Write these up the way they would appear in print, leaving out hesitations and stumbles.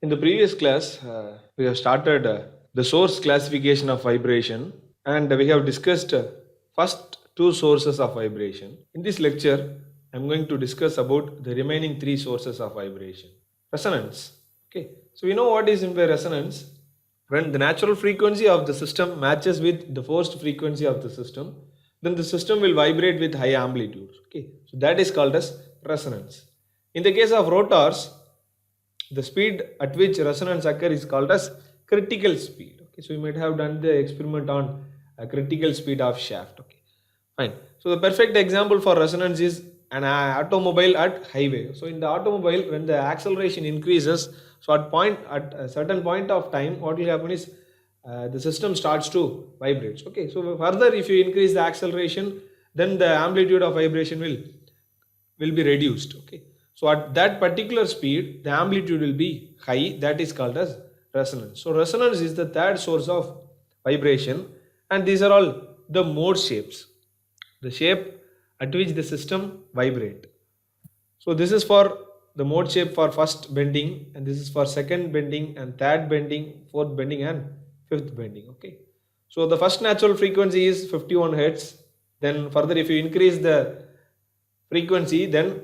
In the previous class, we have started the source classification of vibration and we have discussed first two sources of vibration. In this lecture, I am going to discuss about the remaining three sources of vibration. Resonance. Okay, so we know what is in by resonance. When the natural frequency of the system matches with the forced frequency of the system, then the system will vibrate with high amplitude. Okay, so that is called as resonance. In the case of rotors, the speed at which resonance occurs is called as critical speed. Okay, so you might have done the experiment on a critical speed of shaft. Okay, fine. So the perfect example for resonance is an automobile at highway. So in the automobile, when the acceleration increases, so at a certain point of time, what will happen is the system starts to vibrate. Okay, so further, if you increase the acceleration, then the amplitude of vibration will be reduced. Okay, so at that particular speed the amplitude will be high, that is called as resonance. So resonance is the third source of vibration, and these are all the mode shapes, the shape at which the system vibrate. So this is for the mode shape for first bending, and this is for second bending and third bending, fourth bending and fifth bending. Okay, so the first natural frequency is 51 hertz. Then further, if you increase the frequency, then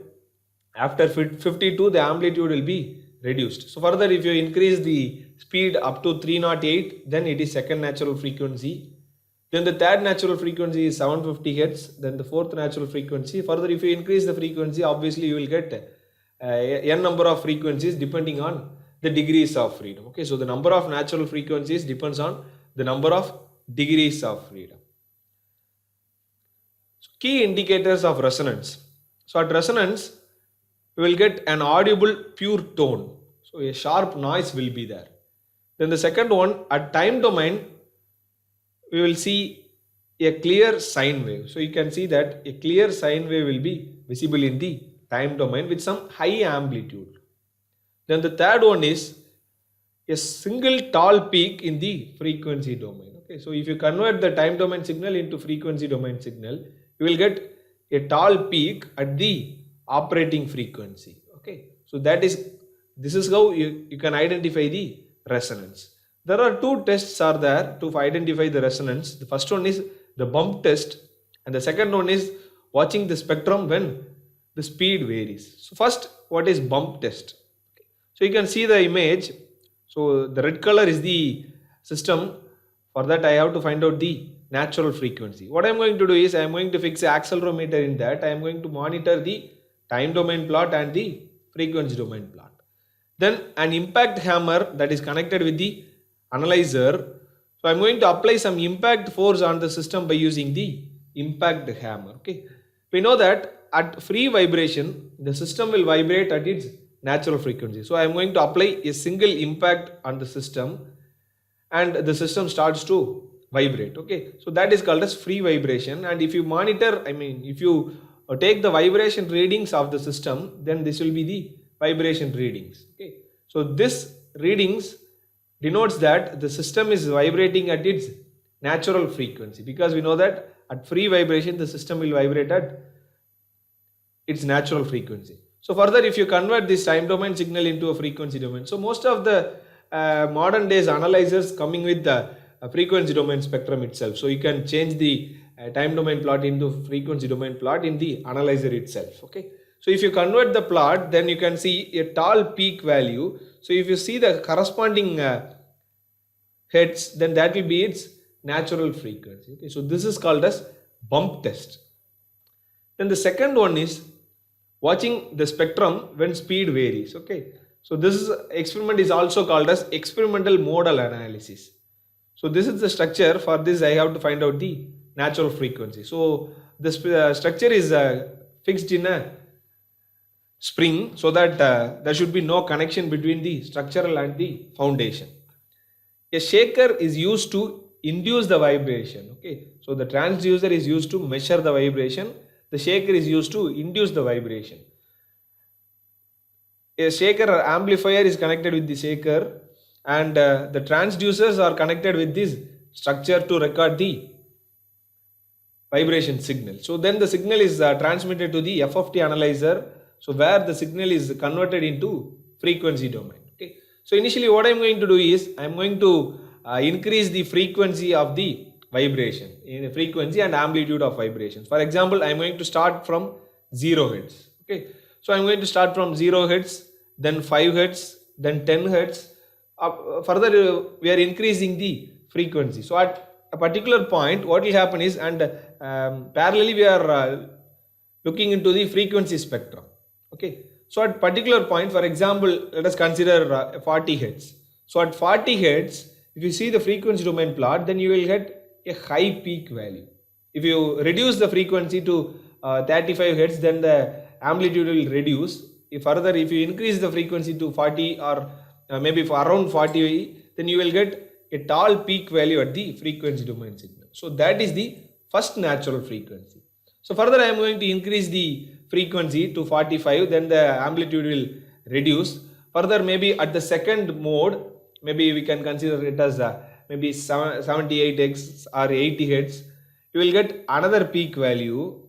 after 52 the amplitude will be reduced. So further, if you increase the speed up to 308, then it is second natural frequency. Then the third natural frequency is 750 hertz. Then the fourth natural frequency. Further, if you increase the frequency, obviously you will get n number of frequencies depending on the degrees of freedom. Okay, so the number of natural frequencies depends on the number of degrees of freedom. So key indicators of resonance. So at resonance, we will get an audible pure tone. So a sharp noise will be there. Then the second one, at time domain, we will see a clear sine wave. So you can see that a clear sine wave will be visible in the time domain with some high amplitude. Then the third one is a single tall peak in the frequency domain. Okay, so if you convert the time domain signal into frequency domain signal, you will get a tall peak at the operating frequency. Okay, so this is how you can identify the resonance. There are two tests are there to identify the resonance. The first one is the bump test, and the second one is watching the spectrum when the speed varies. So first, what is bump test? Okay, so you can see the image. So the red color is the system. For that, I have to find out the natural frequency. What I am going to do is I am going to fix an accelerometer in that. I am going to monitor the time domain plot and the frequency domain plot. Then an impact hammer that is connected with the analyzer. So I'm going to apply some impact force on the system by using the impact hammer. Okay, we know that at free vibration the system will vibrate at its natural frequency. So I'm going to apply a single impact on the system and the system starts to vibrate. Okay, so that is called as free vibration. And if you monitor, if you take the vibration readings of the system, then this will be the vibration readings. Okay, so this readings denotes that the system is vibrating at its natural frequency, because we know that at free vibration the system will vibrate at its natural frequency. So further, if you convert this time domain signal into a frequency domain, so most of the modern days analyzers coming with the frequency domain spectrum itself. So you can change the time domain plot into frequency domain plot in the analyzer itself. Okay, so if you convert the plot, then you can see a tall peak value. So if you see the corresponding hertz, then that will be its natural frequency. Okay, so this is called as bump test. Then the second one is watching the spectrum when speed varies. Okay, so this experiment is also called as experimental modal analysis. So this is the structure. For this, I have to find out the natural frequency. So this structure is fixed in a spring, so that there should be no connection between the structural and the foundation. A shaker is used to induce the vibration. Okay, so the transducer is used to measure the vibration. The shaker is used to induce the vibration. A shaker or amplifier is connected with the shaker, and the transducers are connected with this structure to record the vibration signal. So then the signal is transmitted to the FFT analyzer, so where the signal is converted into frequency domain. Okay, So initially what I'm going to do is I'm going to increase the frequency of the vibration, in frequency and amplitude of vibrations. For example, I'm going to start from 0 hertz. Okay, so I'm going to start from 0 hertz, then 5 hertz, then 10 hertz. Further, we are increasing the frequency. So at a particular point, what will happen is, and parallelly we are looking into the frequency spectrum. Okay, so at particular point, for example, let us consider 40 hertz. So at 40 hertz, if you see the frequency domain plot, then you will get a high peak value. If you reduce the frequency to 35 hertz, then the amplitude will reduce. If further, if you increase the frequency to 40 or maybe for around 40, then you will get a tall peak value at the frequency domain signal. So that is the first natural frequency. So further I am going to increase the frequency to 45, then the amplitude will reduce. Further, maybe at the second mode, maybe we can consider it as maybe 78x or 80 hertz, you will get another peak value,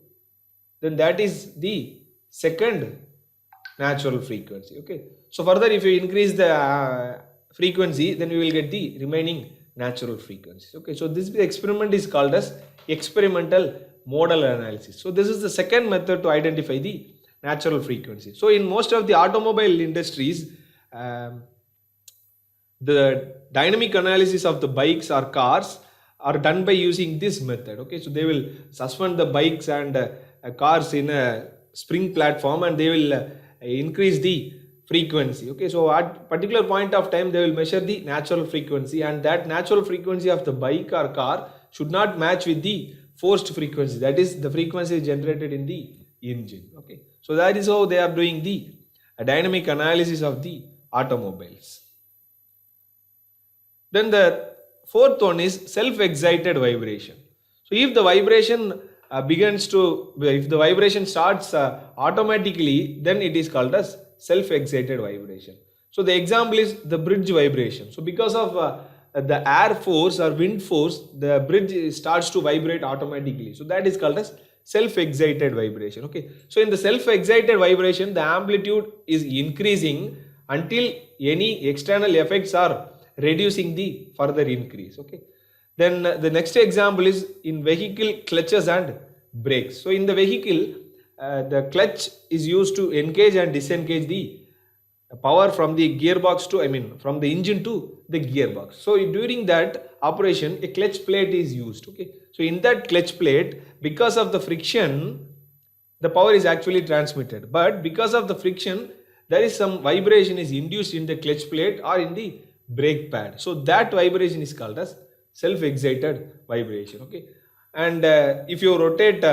then that is the second natural frequency. Okay, so further if you increase the frequency, then we will get the remaining natural frequencies. Okay, so this experiment is called as experimental modal analysis. So this is the second method to identify the natural frequency. So in most of the automobile industries, the dynamic analysis of the bikes or cars are done by using this method. Okay, so they will suspend the bikes and cars in a spring platform, and they will increase the frequency. Okay, so at particular point of time they will measure the natural frequency, and that natural frequency of the bike or car should not match with the forced frequency, that is the frequency generated in the engine. Okay, so that is how they are doing the dynamic analysis of the automobiles. Then the fourth one is self-excited vibration. So if the vibration if the vibration starts automatically, then it is called as self-excited vibration. So the example is the bridge vibration. So because of the air force or wind force, the bridge starts to vibrate automatically. So that is called as self-excited vibration. Okay, so in the self-excited vibration, the amplitude is increasing until any external effects are reducing the further increase. Okay, then the next example is in vehicle clutches and brakes. So in the vehicle, the clutch is used to engage and disengage the power from the gearbox to, from the engine to the gearbox. So during that operation, a clutch plate is used. Okay, so in that clutch plate, because of the friction, the power is actually transmitted. But because of the friction, there is some vibration is induced in the clutch plate or in the brake pad. So that vibration is called as self-excited vibration. Okay, and if you rotate,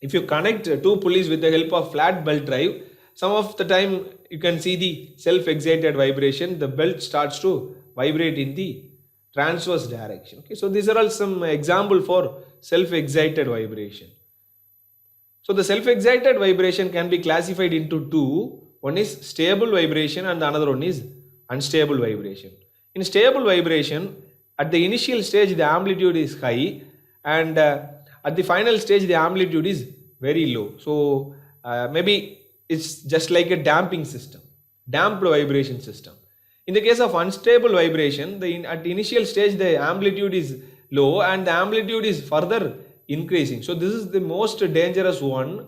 if you connect two pulleys with the help of flat belt drive, some of the time you can see the self-excited vibration. The belt starts to vibrate in the transverse direction. Okay, so these are all some example for self-excited vibration. So the self-excited vibration can be classified into two. One is stable vibration and the another one is unstable vibration. In stable vibration, at the initial stage the amplitude is high, and at the final stage the amplitude is very low. So maybe it's just like a damping system, damped vibration system. In the case of unstable vibration, at the initial stage the amplitude is low and the amplitude is further increasing. So this is the most dangerous one.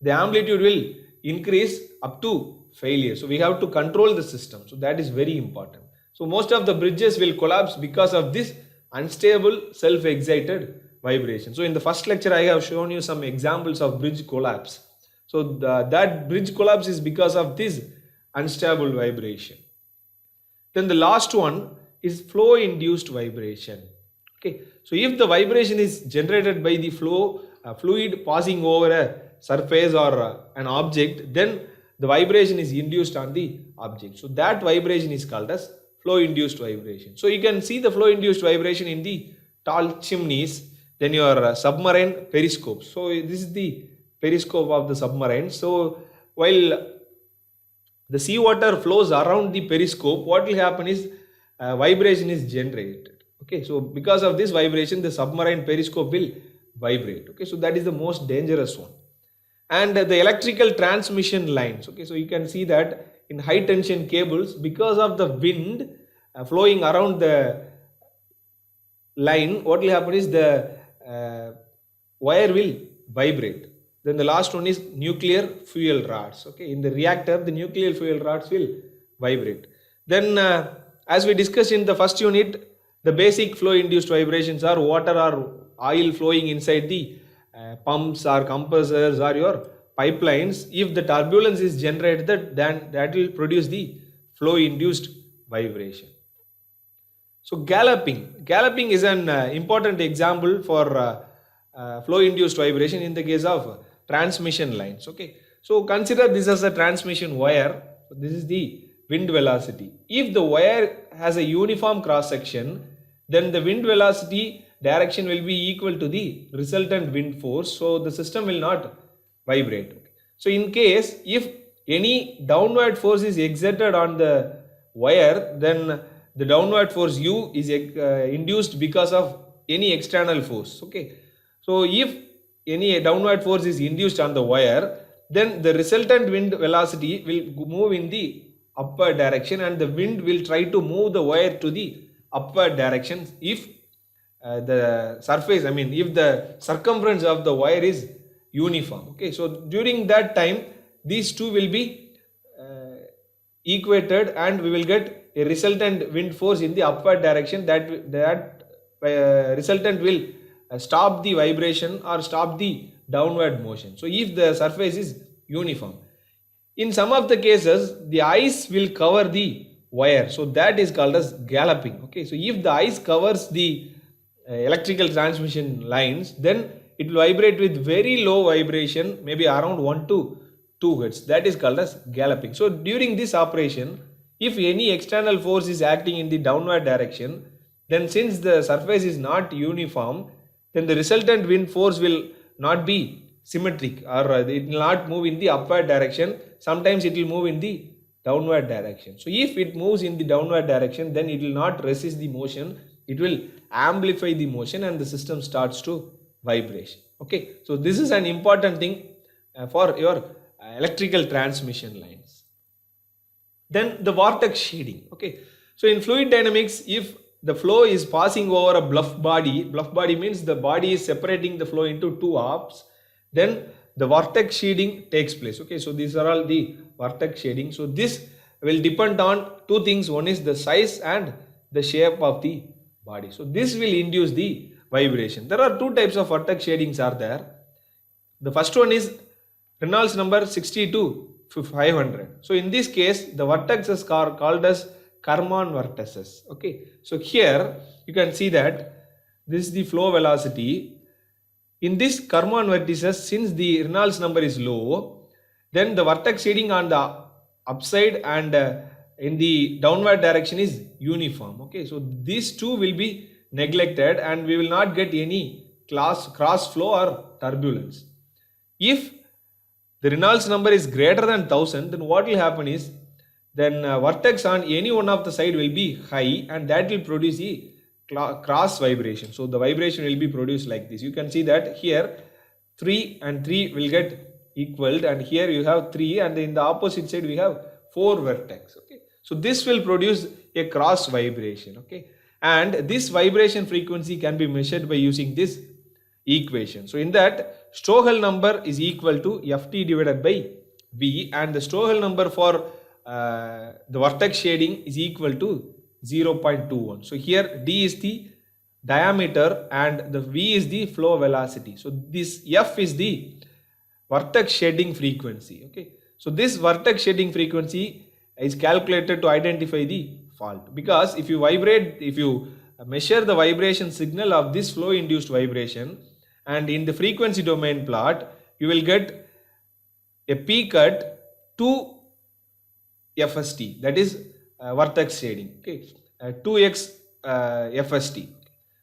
The amplitude will increase up to failure. So we have to control the system. So that is very important. So most of the bridges will collapse because of this unstable self-excited vibration. So in the first lecture I have shown you some examples of bridge collapse. So that bridge collapse is because of this unstable vibration. Then the last one is flow induced vibration. Okay, so if the vibration is generated by the fluid passing over a surface or an object, then the vibration is induced on the object. So that vibration is called as flow induced vibration. So you can see the flow induced vibration in the tall chimneys, then your submarine periscopes. So this is the periscope of the submarine. So while the seawater flows around the periscope, what will happen is vibration is generated. Okay, so because of this vibration, the submarine periscope will vibrate. Okay, so that is the most dangerous one. And the electrical transmission lines. Okay, so you can see that in high tension cables, because of the wind flowing around the line, what will happen is the uh, wire will vibrate. Then the last one is nuclear fuel rods. Okay, in the reactor, the nuclear fuel rods will vibrate. Then, as we discussed in the first unit, the basic flow induced vibrations are water or oil flowing inside the pumps or compressors or your pipelines. If the turbulence is generated, then that will produce the flow induced vibration. So galloping is an important example for flow induced vibration in the case of transmission lines. Okay, so consider this as a transmission wire. So this is the wind velocity. If the wire has a uniform cross section, then the wind velocity direction will be equal to the resultant wind force. So the system will not vibrate. Okay. So in case if any downward force is exerted on the wire, then the downward force U is induced because of any external force. Okay, so if any downward force is induced on the wire, then the resultant wind velocity will move in the upward direction, and the wind will try to move the wire to the upward direction if the surface, I mean, if the circumference of the wire is uniform. Okay, so during that time, these two will be equated, and we will get a resultant wind force in the upward direction. That resultant will stop the vibration or stop the downward motion. So if the surface is uniform, in some of the cases the ice will cover the wire, so that is called as galloping. Okay, so if the ice covers the electrical transmission lines, then it will vibrate with very low vibration, maybe around 1 to 2 hertz. That is called as galloping. So during this operation, if any external force is acting in the downward direction, then since the surface is not uniform, then the resultant wind force will not be symmetric, or it will not move in the upward direction. Sometimes it will move in the downward direction. So if it moves in the downward direction, then it will not resist the motion, it will amplify the motion, and the system starts to vibration. Okay, so this is an important thing for your electrical transmission lines. Then the vortex shading. Okay, so in fluid dynamics, if the flow is passing over a bluff body means the body is separating the flow into two halves, then the vortex shading takes place. Okay, so these are all the vortex shading. So this will depend on two things. One is the size and the shape of the body. So this will induce the vibration. There are two types of vortex shadings are there. The first one is Reynolds number 60 to 500. So in this case, the vortexes are called as Karman vortices. Okay, so here you can see that this is the flow velocity. In this Karman vortices, since the Reynolds number is low, then the vortex shading on the upside and in the downward direction is uniform. Okay, so these two will be neglected, and we will not get any cross flow or turbulence. If the Reynolds number is greater than 1000, then what will happen is, then vortex on any one of the side will be high, and that will produce the cross vibration. So the vibration will be produced like this. You can see that here 3 and 3 will get equaled, and here you have 3, and in the opposite side we have 4 vertex. Okay, so this will produce a cross vibration. Okay, and this vibration frequency can be measured by using this equation. So in that, Stokes number is equal to Ft divided by V, and the Stokes number for the vortex shading is equal to 0.21. So here D is the diameter and the V is the flow velocity. So this F is the vortex shading frequency. Okay, so this vortex shading frequency is calculated to identify the fault, because if you measure the vibration signal of this flow induced vibration, and in the frequency domain plot, you will get a peak at 2 FST, that is vortex shading. Okay, 2x FST.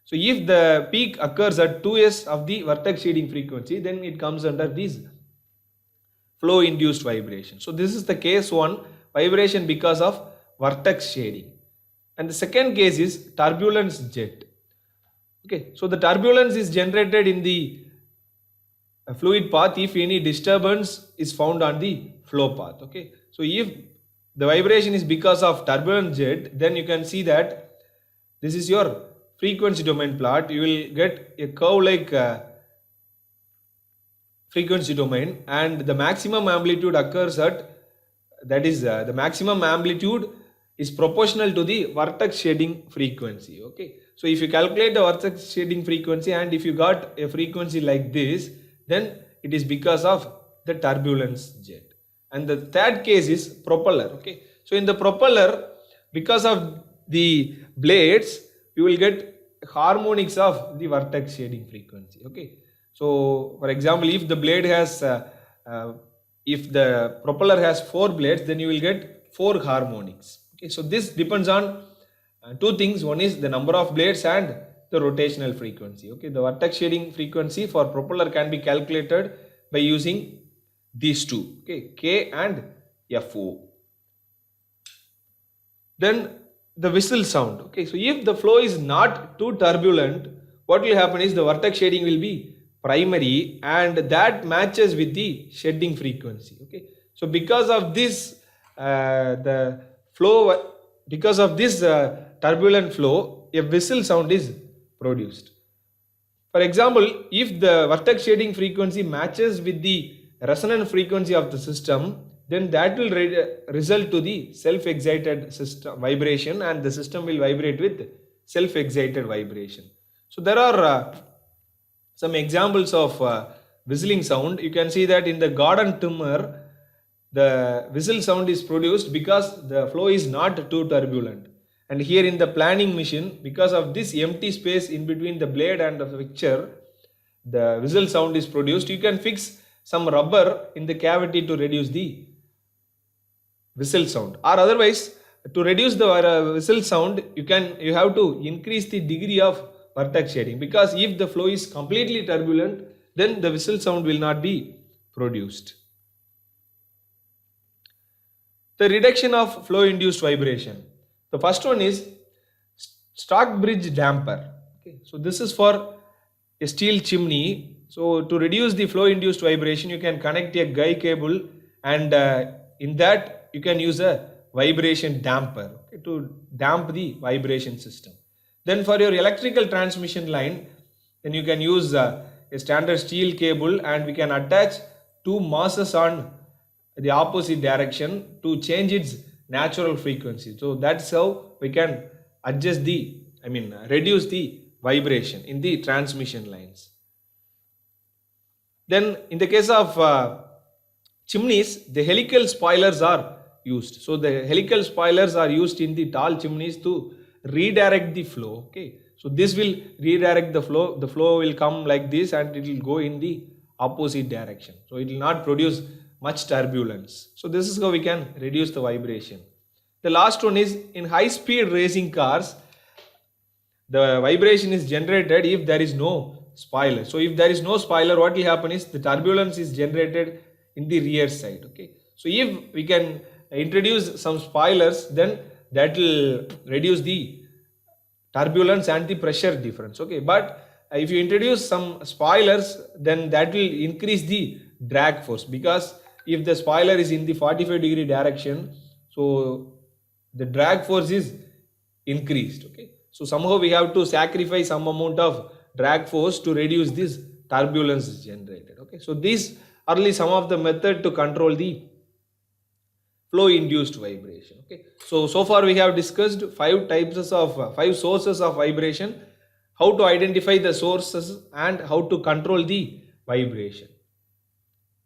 So if the peak occurs at 2s of the vortex shading frequency, then it comes under this flow induced vibration. So this is the case 1, vibration because of vortex shading. And the second case is turbulence jet. Okay, so the turbulence is generated in the fluid path if any disturbance is found on the flow path. Okay, so if the vibration is because of turbulent jet, then you can see that this is your frequency domain plot. You will get a curve like frequency domain, and the maximum amplitude occurs at, that is the maximum amplitude is proportional to the vortex shading frequency. Okay, so if you calculate the vortex shading frequency and if you got a frequency like this, then it is because of the turbulence jet. And the third case is propeller. Okay, so in the propeller, because of the blades, you will get harmonics of the vortex shading frequency. Okay, so for example, if the blade has if the propeller has 4 blades, then you will get 4 harmonics. Okay, so this depends on two things. One is the number of blades and the rotational frequency. Okay, the vortex shading frequency for propeller can be calculated by using these two, okay, K and FO. Then the whistle sound. Okay, so if the flow is not too turbulent, what will happen is the vortex shading will be primary and that matches with the shedding frequency. Okay, so because of this the flow, because of this turbulent flow, a whistle sound is produced. For example, if the vortex shading frequency matches with the resonant frequency of the system, then that will result to the self-excited system vibration, and the system will vibrate with self-excited vibration. So there are some examples of whistling sound. You can see that in the garden trimmer, the whistle sound is produced because the flow is not too turbulent. And here in the planing machine, because of this empty space in between the blade and the fixture, the whistle sound is produced. You can fix some rubber in the cavity to reduce the whistle sound, or otherwise to reduce the whistle sound you have to increase the degree of vortex shading, because if the flow is completely turbulent, then the whistle sound will not be produced. The reduction of flow induced vibration. The first one is Stockbridge damper. Okay, so this is for a steel chimney. So to reduce the flow induced vibration, you can connect a guy cable, and in that you can use a vibration damper, okay, to damp the vibration system. Then for your electrical transmission line, then you can use a standard steel cable, and we can attach 2 masses on the opposite direction to change its natural frequency. So that's how we can adjust reduce the vibration in the transmission lines. Then in the case of chimneys, the helical spoilers are used. So the helical spoilers are used in the tall chimneys to redirect the flow. Okay, so this will redirect the flow. The flow will come like this and it will go in the opposite direction. So it will not produce much turbulence. So this is how we can reduce the vibration. The last one is in high speed racing cars, the vibration is generated if there is no spoiler. So if there is no spoiler, what will happen is the turbulence is generated in the rear side. Okay, so if we can introduce some spoilers, then that will reduce the turbulence and the pressure difference. Okay, but if you introduce some spoilers, then that will increase the drag force, because if the spoiler is in the 45-degree direction, so the drag force is increased. Okay, so somehow we have to sacrifice some amount of drag force to reduce this turbulence generated. Okay, so these are only some of the method to control the flow induced vibration. Okay, so far we have discussed 5 sources of vibration, how to identify the sources and how to control the vibration.